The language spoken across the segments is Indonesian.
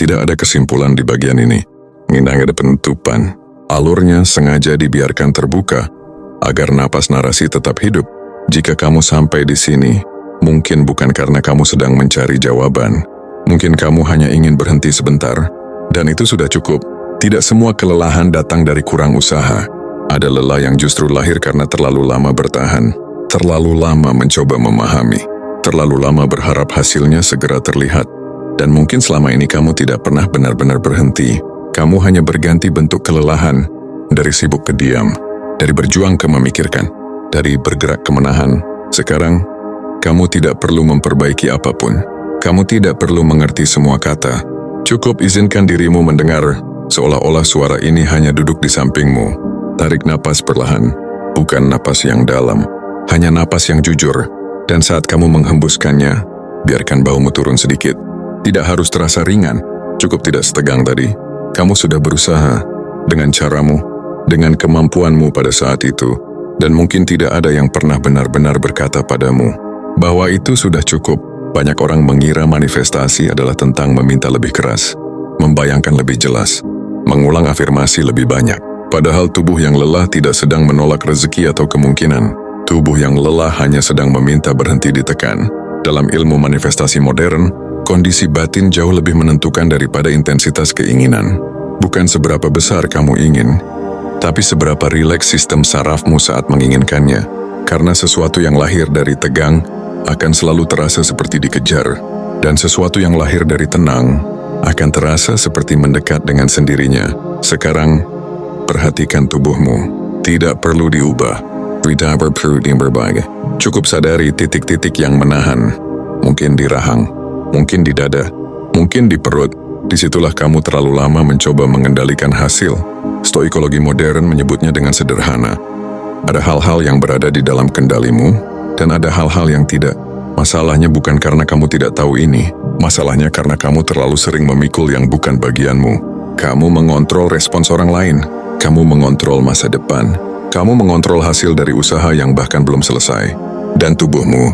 Tidak ada kesimpulan di bagian ini. Tidak ada penutupan. Alurnya sengaja dibiarkan terbuka agar napas narasi tetap hidup. Jika kamu sampai di sini, mungkin bukan karena kamu sedang mencari jawaban. Mungkin kamu hanya ingin berhenti sebentar, dan itu sudah cukup. Tidak semua kelelahan datang dari kurang usaha. Ada lelah yang justru lahir karena terlalu lama bertahan, terlalu lama mencoba memahami, terlalu lama berharap hasilnya segera terlihat. Dan mungkin selama ini kamu tidak pernah benar-benar berhenti. Kamu hanya berganti bentuk kelelahan, dari sibuk ke diam, dari berjuang ke memikirkan, dari bergerak ke menahan. Sekarang, kamu tidak perlu memperbaiki apapun. Kamu tidak perlu mengerti semua kata. Cukup izinkan dirimu mendengar, seolah-olah suara ini hanya duduk di sampingmu. Tarik napas perlahan, bukan napas yang dalam, hanya napas yang jujur. Dan saat kamu menghembuskannya, biarkan baumu turun sedikit. Tidak harus terasa ringan, cukup tidak setegang tadi. Kamu sudah berusaha, dengan caramu, dengan kemampuanmu pada saat itu, dan mungkin tidak ada yang pernah benar-benar berkata padamu bahwa itu sudah cukup. Banyak orang mengira manifestasi adalah tentang meminta lebih keras, membayangkan lebih jelas, mengulang afirmasi lebih banyak. Padahal tubuh yang lelah tidak sedang menolak rezeki atau kemungkinan. Tubuh yang lelah hanya sedang meminta berhenti ditekan. Dalam ilmu manifestasi modern, kondisi batin jauh lebih menentukan daripada intensitas keinginan. Bukan seberapa besar kamu ingin, tapi seberapa rileks sistem sarafmu saat menginginkannya. Karena sesuatu yang lahir dari tegang akan selalu terasa seperti dikejar, dan sesuatu yang lahir dari tenang akan terasa seperti mendekat dengan sendirinya. Sekarang, perhatikan tubuhmu. Tidak perlu diubah. Tidak perlu diubah. Cukup sadari titik-titik yang menahan. Mungkin di rahang, mungkin di dada, mungkin di perut. Disitulah kamu terlalu lama mencoba mengendalikan hasil. Stoikologi modern menyebutnya dengan sederhana. Ada hal-hal yang berada di dalam kendalimu, dan ada hal-hal yang tidak. Masalahnya bukan karena kamu tidak tahu ini. Masalahnya karena kamu terlalu sering memikul yang bukan bagianmu. Kamu mengontrol respons orang lain. Kamu mengontrol masa depan. Kamu mengontrol hasil dari usaha yang bahkan belum selesai. Dan tubuhmu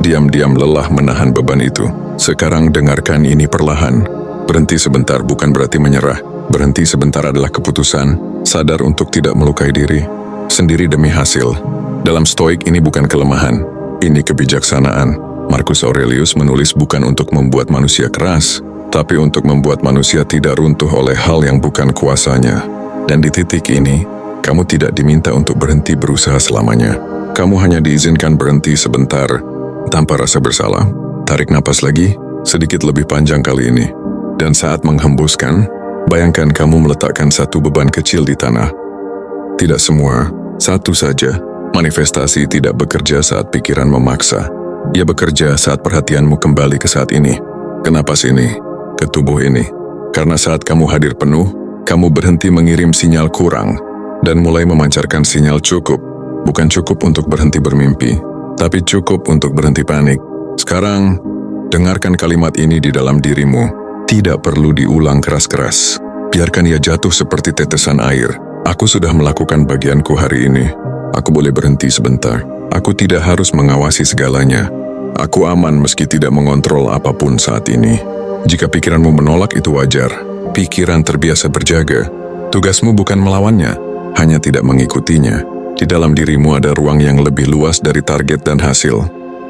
diam-diam lelah menahan beban itu. Sekarang dengarkan ini perlahan. Berhenti sebentar bukan berarti menyerah. Berhenti sebentar adalah keputusan, sadar untuk tidak melukai diri, sendiri demi hasil. Dalam Stoik ini bukan kelemahan, ini kebijaksanaan. Marcus Aurelius menulis bukan untuk membuat manusia keras, tapi untuk membuat manusia tidak runtuh oleh hal yang bukan kuasanya. Dan di titik ini, kamu tidak diminta untuk berhenti berusaha selamanya. Kamu hanya diizinkan berhenti sebentar, tanpa rasa bersalah. Tarik napas lagi, sedikit lebih panjang kali ini. Dan saat menghembuskan, bayangkan kamu meletakkan satu beban kecil di tanah. Tidak semua, satu saja. Manifestasi tidak bekerja saat pikiran memaksa. Ia bekerja saat perhatianmu kembali ke saat ini, ke napas ini, ke tubuh ini. Karena saat kamu hadir penuh, kamu berhenti mengirim sinyal kurang, dan mulai memancarkan sinyal cukup. Bukan cukup untuk berhenti bermimpi, tapi cukup untuk berhenti panik. Sekarang, dengarkan kalimat ini di dalam dirimu. Tidak perlu diulang keras-keras. Biarkan ia jatuh seperti tetesan air. Aku sudah melakukan bagianku hari ini. Aku boleh berhenti sebentar. Aku tidak harus mengawasi segalanya. Aku aman meski tidak mengontrol apapun saat ini. Jika pikiranmu menolak, itu wajar. Pikiran terbiasa berjaga. Tugasmu bukan melawannya, hanya tidak mengikutinya. Di dalam dirimu ada ruang yang lebih luas dari target dan hasil.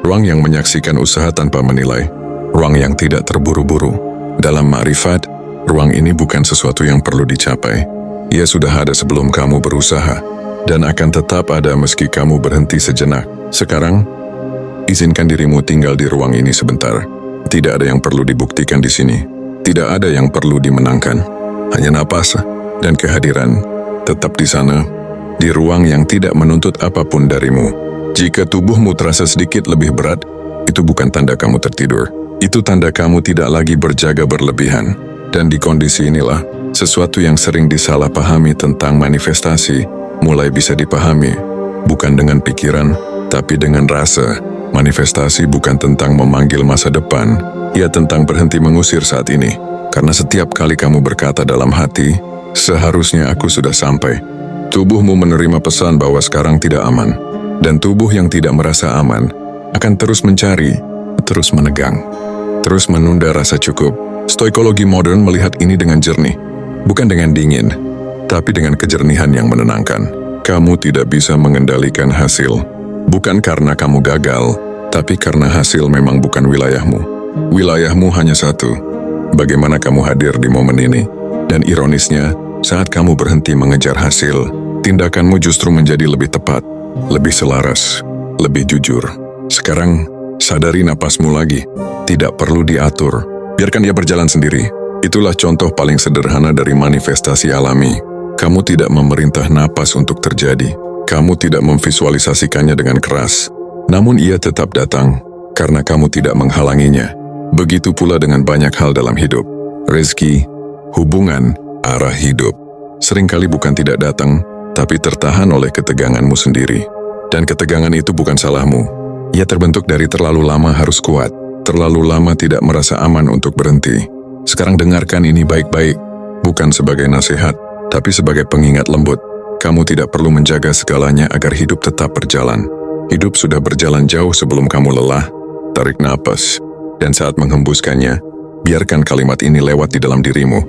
Ruang yang menyaksikan usaha tanpa menilai. Ruang yang tidak terburu-buru. Dalam ma'rifat, ruang ini bukan sesuatu yang perlu dicapai. Ia sudah ada sebelum kamu berusaha, dan akan tetap ada meski kamu berhenti sejenak. Sekarang, izinkan dirimu tinggal di ruang ini sebentar. Tidak ada yang perlu dibuktikan di sini. Tidak ada yang perlu dimenangkan. Hanya napas dan kehadiran tetap di sana, di ruang yang tidak menuntut apapun darimu. Jika tubuhmu terasa sedikit lebih berat, itu bukan tanda kamu tertidur. Itu tanda kamu tidak lagi berjaga berlebihan. Dan di kondisi inilah, sesuatu yang sering disalahpahami tentang manifestasi mulai bisa dipahami. Bukan dengan pikiran, tapi dengan rasa. Manifestasi bukan tentang memanggil masa depan, ia tentang berhenti mengusir saat ini. Karena setiap kali kamu berkata dalam hati, seharusnya aku sudah sampai. Tubuhmu menerima pesan bahwa sekarang tidak aman. Dan tubuh yang tidak merasa aman akan terus mencari, terus menegang, terus menunda rasa cukup. Stoikologi modern melihat ini dengan jernih, bukan dengan dingin, tapi dengan kejernihan yang menenangkan. Kamu tidak bisa mengendalikan hasil, bukan karena kamu gagal, tapi karena hasil memang bukan wilayahmu. Wilayahmu hanya satu, bagaimana kamu hadir di momen ini. Dan ironisnya, saat kamu berhenti mengejar hasil, tindakanmu justru menjadi lebih tepat, lebih selaras, lebih jujur. Sekarang, sadari napasmu lagi, tidak perlu diatur. Biarkan dia berjalan sendiri. Itulah contoh paling sederhana dari manifestasi alami. Kamu tidak memerintah napas untuk terjadi. Kamu tidak memvisualisasikannya dengan keras. Namun ia tetap datang, karena kamu tidak menghalanginya. Begitu pula dengan banyak hal dalam hidup. Rezeki, hubungan, arah hidup. Seringkali bukan tidak datang, tapi tertahan oleh keteganganmu sendiri. Dan ketegangan itu bukan salahmu. Ia terbentuk dari terlalu lama harus kuat. Terlalu lama tidak merasa aman untuk berhenti. Sekarang dengarkan ini baik-baik, bukan sebagai nasihat, tapi sebagai pengingat lembut. Kamu tidak perlu menjaga segalanya agar hidup tetap berjalan. Hidup sudah berjalan jauh sebelum kamu lelah. Tarik napas, dan saat menghembuskannya, biarkan kalimat ini lewat di dalam dirimu.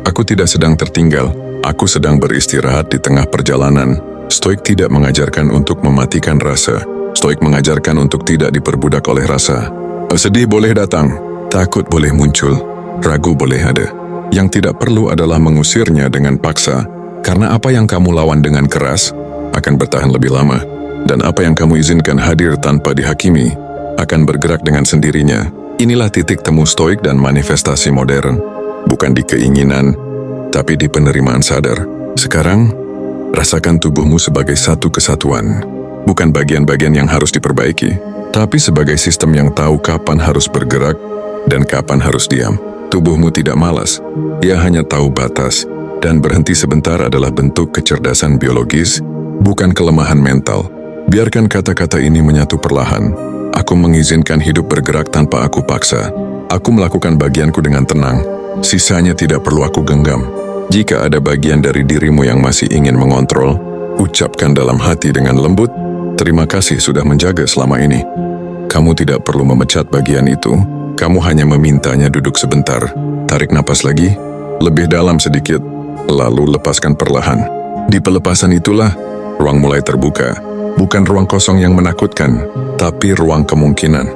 Aku tidak sedang tertinggal, aku sedang beristirahat di tengah perjalanan. Stoik tidak mengajarkan untuk mematikan rasa. Stoik mengajarkan untuk tidak diperbudak oleh rasa. Sedih boleh datang, takut boleh muncul, ragu boleh ada. Yang tidak perlu adalah mengusirnya dengan paksa, karena apa yang kamu lawan dengan keras akan bertahan lebih lama, dan apa yang kamu izinkan hadir tanpa dihakimi akan bergerak dengan sendirinya. Inilah titik temu stoik dan manifestasi modern, bukan di keinginan, tapi di penerimaan sadar. Sekarang, rasakan tubuhmu sebagai satu kesatuan, bukan bagian-bagian yang harus diperbaiki, tapi sebagai sistem yang tahu kapan harus bergerak dan kapan harus diam. Tubuhmu tidak malas, ia hanya tahu batas, dan berhenti sebentar adalah bentuk kecerdasan biologis, bukan kelemahan mental. Biarkan kata-kata ini menyatu perlahan. Aku mengizinkan hidup bergerak tanpa aku paksa. Aku melakukan bagianku dengan tenang, sisanya tidak perlu aku genggam. Jika ada bagian dari dirimu yang masih ingin mengontrol, ucapkan dalam hati dengan lembut, terima kasih sudah menjaga selama ini. Kamu tidak perlu memecat bagian itu, kamu hanya memintanya duduk sebentar. Tarik napas lagi, lebih dalam sedikit, lalu lepaskan perlahan. Di pelepasan itulah, ruang mulai terbuka. Bukan ruang kosong yang menakutkan, tapi ruang kemungkinan.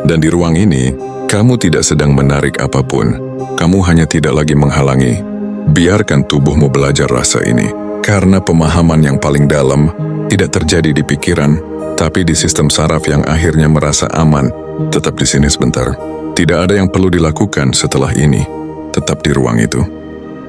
Dan di ruang ini, kamu tidak sedang menarik apapun. Kamu hanya tidak lagi menghalangi. Biarkan tubuhmu belajar rasa ini. Karena pemahaman yang paling dalam tidak terjadi di pikiran, tapi di sistem saraf yang akhirnya merasa aman. Tetap di sini sebentar. Tidak ada yang perlu dilakukan setelah ini. Tetap di ruang itu.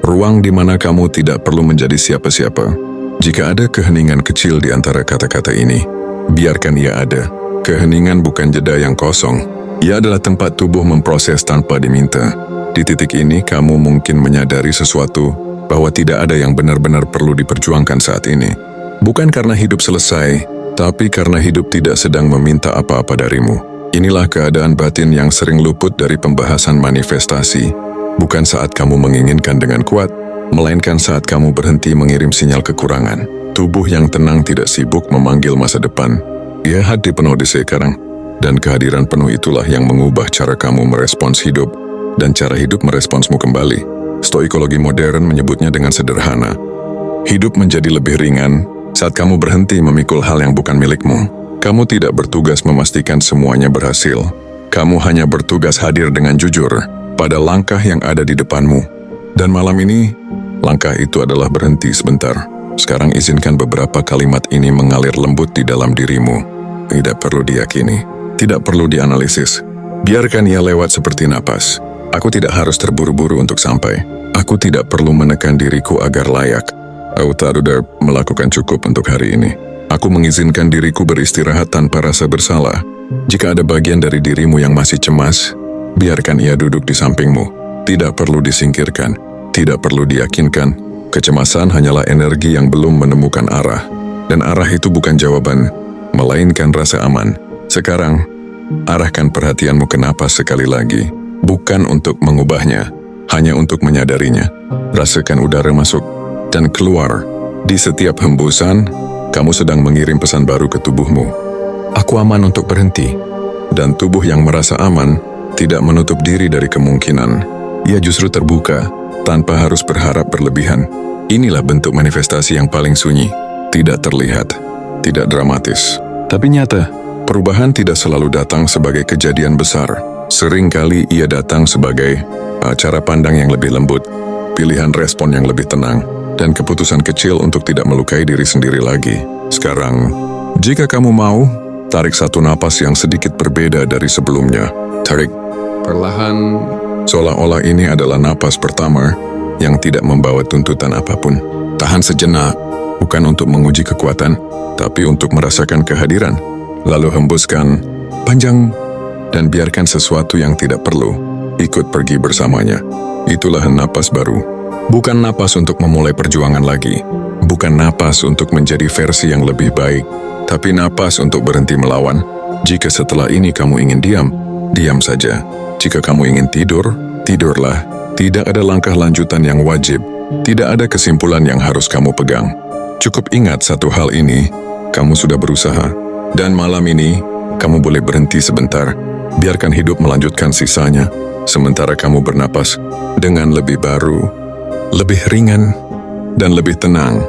Ruang di mana kamu tidak perlu menjadi siapa-siapa. Jika ada keheningan kecil di antara kata-kata ini, biarkan ia ada. Keheningan bukan jeda yang kosong. Ia adalah tempat tubuh memproses tanpa diminta. Di titik ini, kamu mungkin menyadari sesuatu bahwa tidak ada yang benar-benar perlu diperjuangkan saat ini. Bukan karena hidup selesai, tapi karena hidup tidak sedang meminta apa-apa darimu. Inilah keadaan batin yang sering luput dari pembahasan manifestasi. Bukan saat kamu menginginkan dengan kuat, melainkan saat kamu berhenti mengirim sinyal kekurangan. Tubuh yang tenang tidak sibuk memanggil masa depan. Ia hadir penuh di sekarang. Dan kehadiran penuh itulah yang mengubah cara kamu merespons hidup, dan cara hidup meresponsmu kembali. Stoikologi modern menyebutnya dengan sederhana. Hidup menjadi lebih ringan saat kamu berhenti memikul hal yang bukan milikmu. Kamu tidak bertugas memastikan semuanya berhasil. Kamu hanya bertugas hadir dengan jujur pada langkah yang ada di depanmu. Dan malam ini, langkah itu adalah berhenti sebentar. Sekarang izinkan beberapa kalimat ini mengalir lembut di dalam dirimu. Tidak perlu diyakini, tidak perlu dianalisis. Biarkan ia lewat seperti napas. Aku tidak harus terburu-buru untuk sampai. Aku tidak perlu menekan diriku agar layak. Aku sudah melakukan cukup untuk hari ini. Aku mengizinkan diriku beristirahat tanpa rasa bersalah. Jika ada bagian dari dirimu yang masih cemas, biarkan ia duduk di sampingmu. Tidak perlu disingkirkan. Tidak perlu diyakinkan, kecemasan hanyalah energi yang belum menemukan arah. Dan arah itu bukan jawaban, melainkan rasa aman. Sekarang, arahkan perhatianmu ke napas sekali lagi. Bukan untuk mengubahnya, hanya untuk menyadarinya. Rasakan udara masuk dan keluar. Di setiap hembusan, kamu sedang mengirim pesan baru ke tubuhmu. Aku aman untuk berhenti. Dan tubuh yang merasa aman tidak menutup diri dari kemungkinan. ia justru terbuka tanpa harus berharap berlebihan. Inilah bentuk manifestasi yang paling sunyi, tidak terlihat, tidak dramatis, tapi nyata. Perubahan tidak selalu datang sebagai kejadian besar. Seringkali ia datang sebagai cara pandang yang lebih lembut, pilihan respon yang lebih tenang, dan keputusan kecil untuk tidak melukai diri sendiri lagi. Sekarang, jika kamu mau, tarik satu napas yang sedikit berbeda dari sebelumnya. Tarik perlahan, seolah-olah ini adalah napas pertama yang tidak membawa tuntutan apapun. Tahan sejenak, bukan untuk menguji kekuatan, tapi untuk merasakan kehadiran. Lalu hembuskan panjang dan biarkan sesuatu yang tidak perlu ikut pergi bersamanya. Itulah napas baru. Bukan napas untuk memulai perjuangan lagi, bukan napas untuk menjadi versi yang lebih baik, tapi napas untuk berhenti melawan. Jika setelah ini kamu ingin diam, diam saja. Jika kamu ingin tidur, tidurlah. Tidak ada langkah lanjutan yang wajib, tidak ada kesimpulan yang harus kamu pegang. Cukup ingat satu hal ini, kamu sudah berusaha, dan malam ini kamu boleh berhenti sebentar. Biarkan hidup melanjutkan sisanya, sementara kamu bernapas dengan lebih baru, lebih ringan, dan lebih tenang.